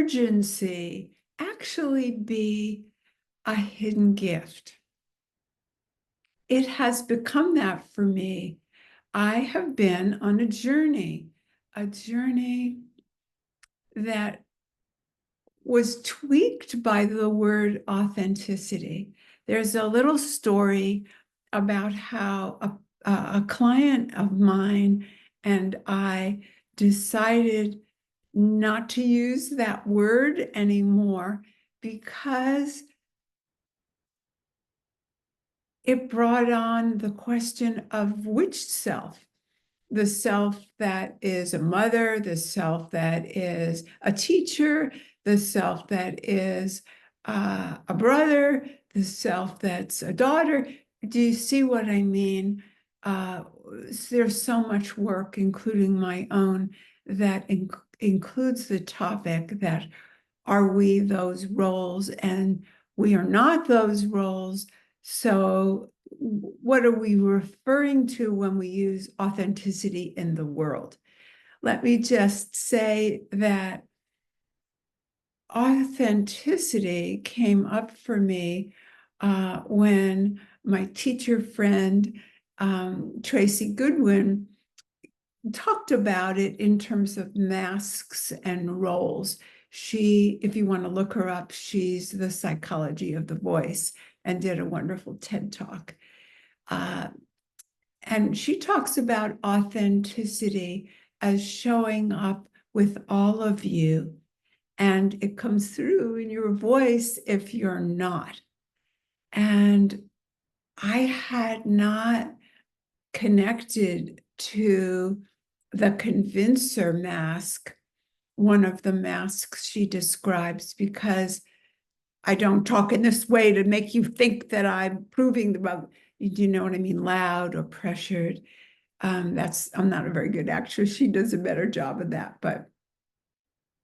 urgency actually be a hidden gift? It has become that for me. I have been on a journey that was tweaked by the word authenticity. There's a little story about how a client of mine and I decided not to use that word anymore because it brought on the question of which self. The self that is a mother, the self that is a teacher, the self that is a brother, the self that's a daughter. Do you see what I mean? There's so much work, including my own, that includes the topic that are we those roles? And we are not those roles. So what are we referring to when we use authenticity in the world? Let me just say that authenticity came up for me when my teacher friend, Tracy Goodwin, talked about it in terms of masks and roles. She, if you want to look her up, she's the psychology of the voice and did a wonderful TED Talk. And she talks about authenticity as showing up with all of you, and it comes through in your voice if you're not. And I had not connected to the convincer mask, one of the masks she describes, because I don't talk in this way to make you think that I'm proving the wrong. Do you know what I mean? Loud or pressured. I'm not a very good actress. She does a better job of that, but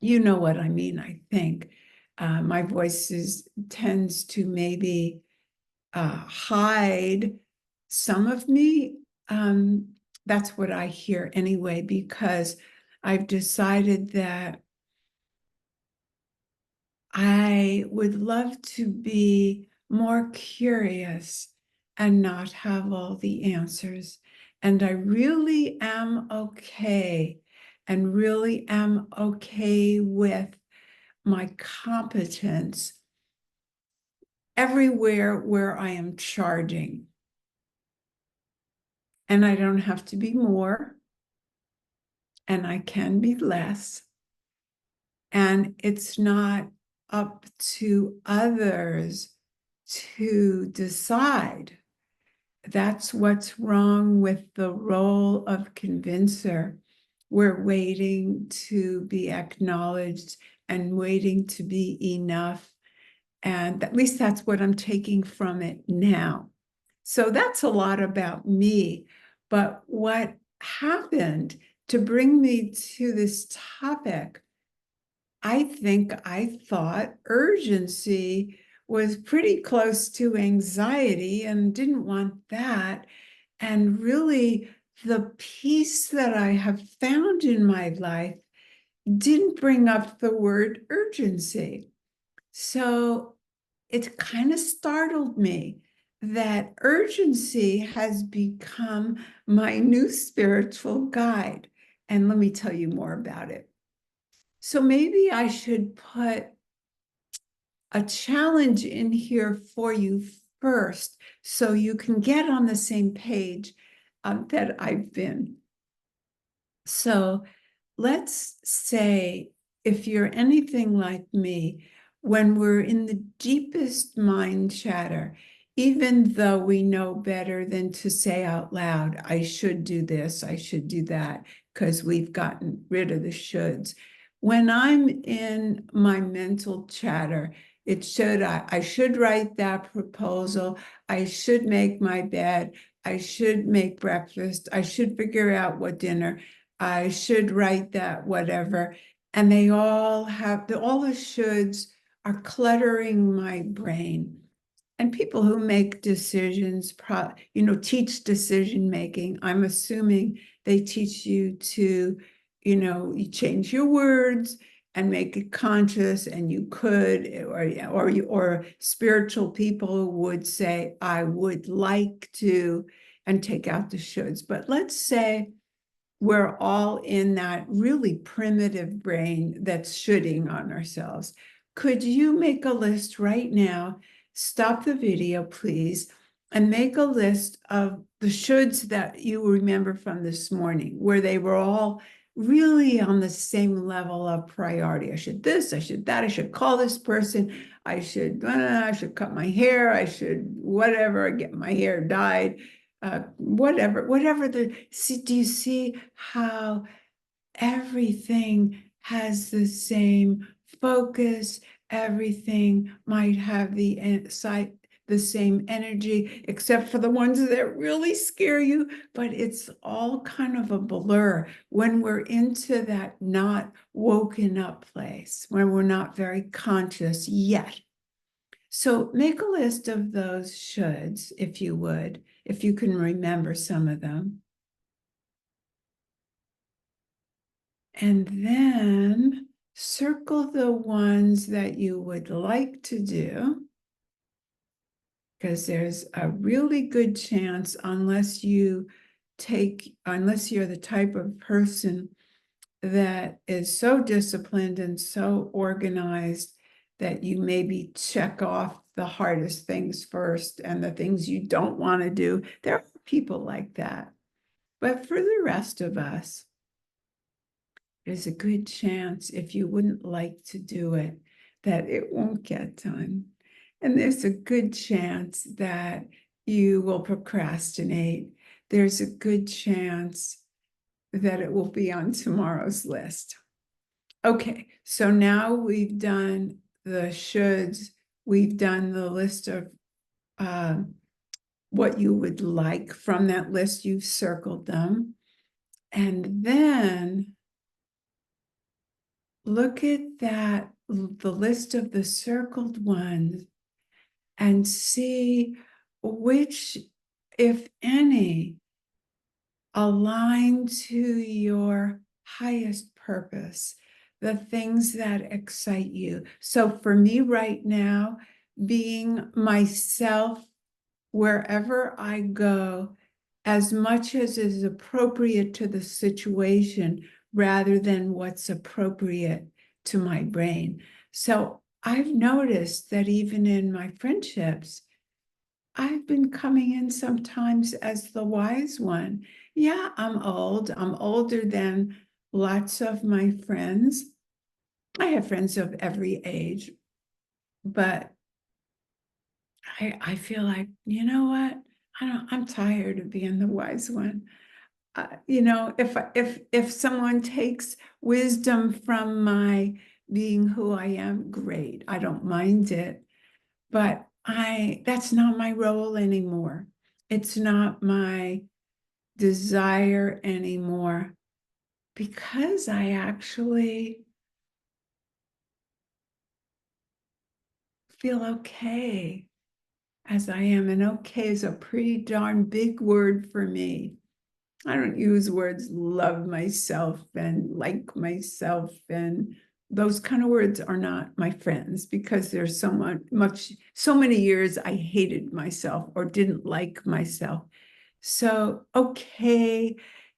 you know what I mean, I think. My voice tends to maybe hide some of me. That's what I hear anyway, because I've decided that I would love to be more curious and not have all the answers. And I really am okay, and really am okay with my competence everywhere where I am charging. And I don't have to be more, and I can be less. And it's not up to others to decide. That's what's wrong with the role of convincer. We're waiting to be acknowledged and waiting to be enough. And at least that's what I'm taking from it now. So that's a lot about me. But what happened to bring me to this topic, I think I thought urgency was pretty close to anxiety and didn't want that. And really, the peace that I have found in my life didn't bring up the word urgency. So it kind of startled me that urgency has become my new spiritual guide. And let me tell you more about it. So maybe I should put a challenge in here for you first so you can get on the same page that I've been. So let's say if you're anything like me, when we're in the deepest mind chatter, even though we know better than to say out loud, I should do this, I should do that, because we've gotten rid of the shoulds. When I'm in my mental chatter, I should write that proposal, I should make my bed, I should make breakfast, I should figure out what dinner, I should write that, whatever. And they all the shoulds are cluttering my brain. And people who make decisions, teach decision making, I'm assuming they teach you to, you change your words, and make it conscious, and you could, or spiritual people would say, I would like to, and take out the shoulds. But let's say we're all in that really primitive brain that's shoulding on ourselves. Could you make a list right now? Stop the video, please, and make a list of the shoulds that you remember from this morning, where they were all really on the same level of priority. I should this, I should that, I should call this person, I should cut my hair, I should whatever, get my hair dyed, whatever do you see how everything has the same focus? Everything might have the same energy, except for the ones that really scare you, but it's all kind of a blur when we're into that not woken up place, when we're not very conscious yet. So make a list of those shoulds, if you would, if you can remember some of them. And then circle the ones that you would like to do, because there's a really good chance, unless you're the type of person that is so disciplined and so organized that you maybe check off the hardest things first and the things you don't want to do. There are people like that. But for the rest of us, there's a good chance, if you wouldn't like to do it, that it won't get done. And there's a good chance that you will procrastinate. There's a good chance that it will be on tomorrow's list. Okay, so now we've done the shoulds, we've done the list of what you would like from that list, you've circled them. And then look at the list of the circled ones, and see which, if any, align to your highest purpose, the things that excite you. So for me right now, being myself wherever I go, as much as is appropriate to the situation, rather than what's appropriate to my brain. So I've noticed that even in my friendships, I've been coming in sometimes as the wise one. Yeah, I'm old. I'm older than lots of my friends. I have friends of every age, but I feel like, you know what? I'm tired of being the wise one. If someone takes wisdom from my being who I am, great. I don't mind it, but that's not my role anymore. It's not my desire anymore, because I actually feel okay as I am. And okay is a pretty darn big word for me. I don't use words love myself and like myself, and those kind of words are not my friends, because there's so many years I hated myself or didn't like myself. So, okay,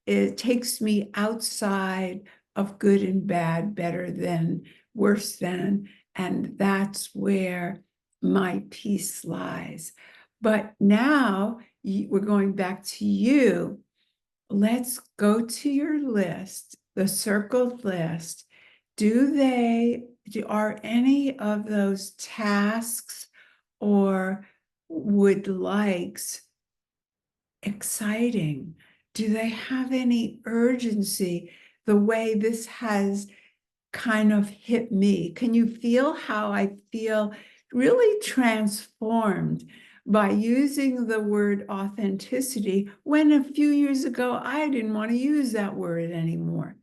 it takes me outside of good and bad, better than, worse than, and that's where my peace lies. But now we're going back to you. Let's go to your list, the circled list. Are any of those tasks or would likes exciting? Do they have any urgency the way this has kind of hit me? Can you feel how I feel really transformed by using the word authenticity, when a few years ago I didn't want to use that word anymore?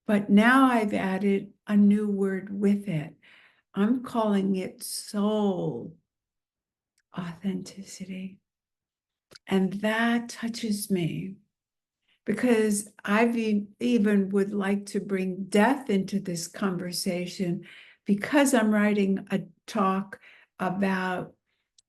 But now I've added a new word with it. I'm calling it soul authenticity. And that touches me, because I've even would like to bring death into this conversation because I'm writing a talk about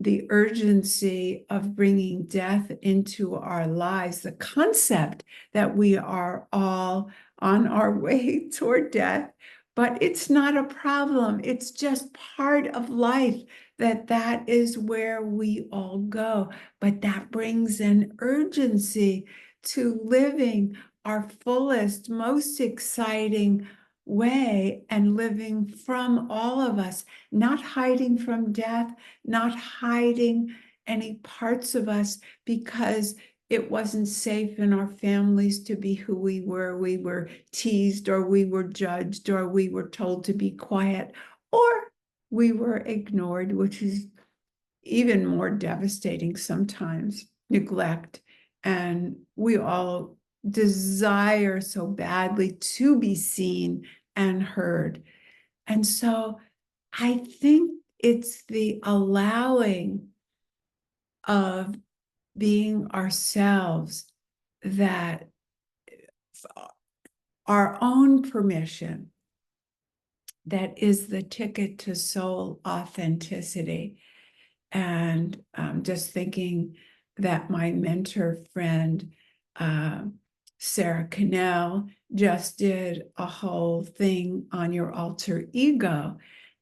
the urgency of bringing death into our lives, the concept that we are all on our way toward death, but it's not a problem. It's just part of life that is where we all go. But that brings an urgency to living our fullest, most exciting way and living from all of us, not hiding from death, not hiding any parts of us because it wasn't safe in our families to be who we were. We were teased, or we were judged, or we were told to be quiet, or we were ignored, which is even more devastating sometimes, neglect. And we all desire so badly to be seen and heard. And so I think it's the allowing of being ourselves, that our own permission, that is the ticket to soul authenticity. And just thinking that my mentor friend, Sarah Cannell, just did a whole thing on your alter ego.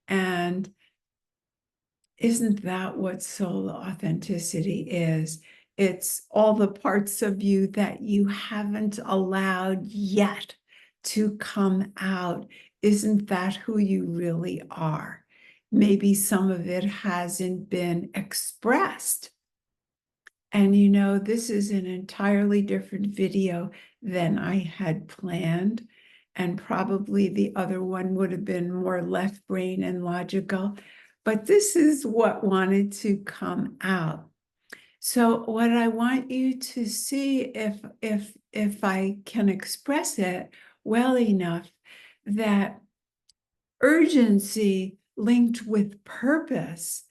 And isn't that what soul authenticity is? It's all the parts of you that you haven't allowed yet to come out. Isn't that who you really are? Maybe some of it hasn't been expressed. And this is an entirely different video than I had planned. And probably the other one would have been more left brain and logical. But this is what wanted to come out. So what I want you to see, if I can express it well enough, that urgency linked with purpose,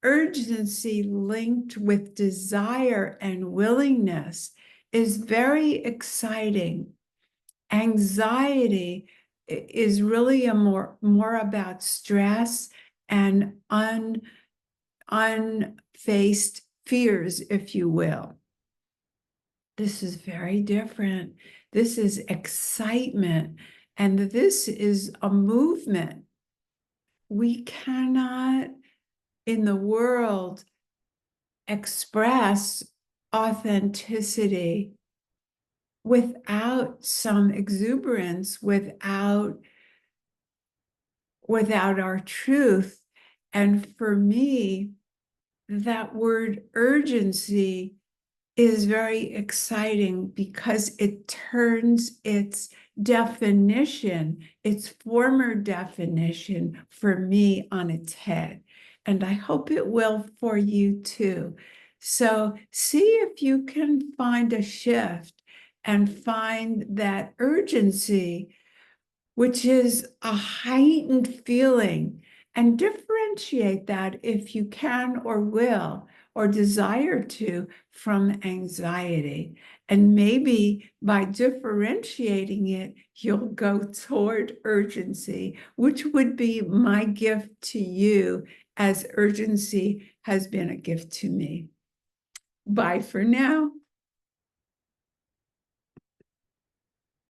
urgency linked with desire and willingness is very exciting. Anxiety is really a more about stress and unfaced fears, if you will. This is very different. This is excitement, and this is a movement. We cannot, in the world, express authenticity without some exuberance, without our truth. And for me, that word urgency is very exciting because it turns its definition, its former definition, for me on its head. And I hope it will for you too. So see if you can find a shift and find that urgency, which is a heightened feeling, and differentiate that if you can or will or desire to from anxiety. And maybe by differentiating it, you'll go toward urgency, which would be my gift to you, as urgency has been a gift to me. Bye for now.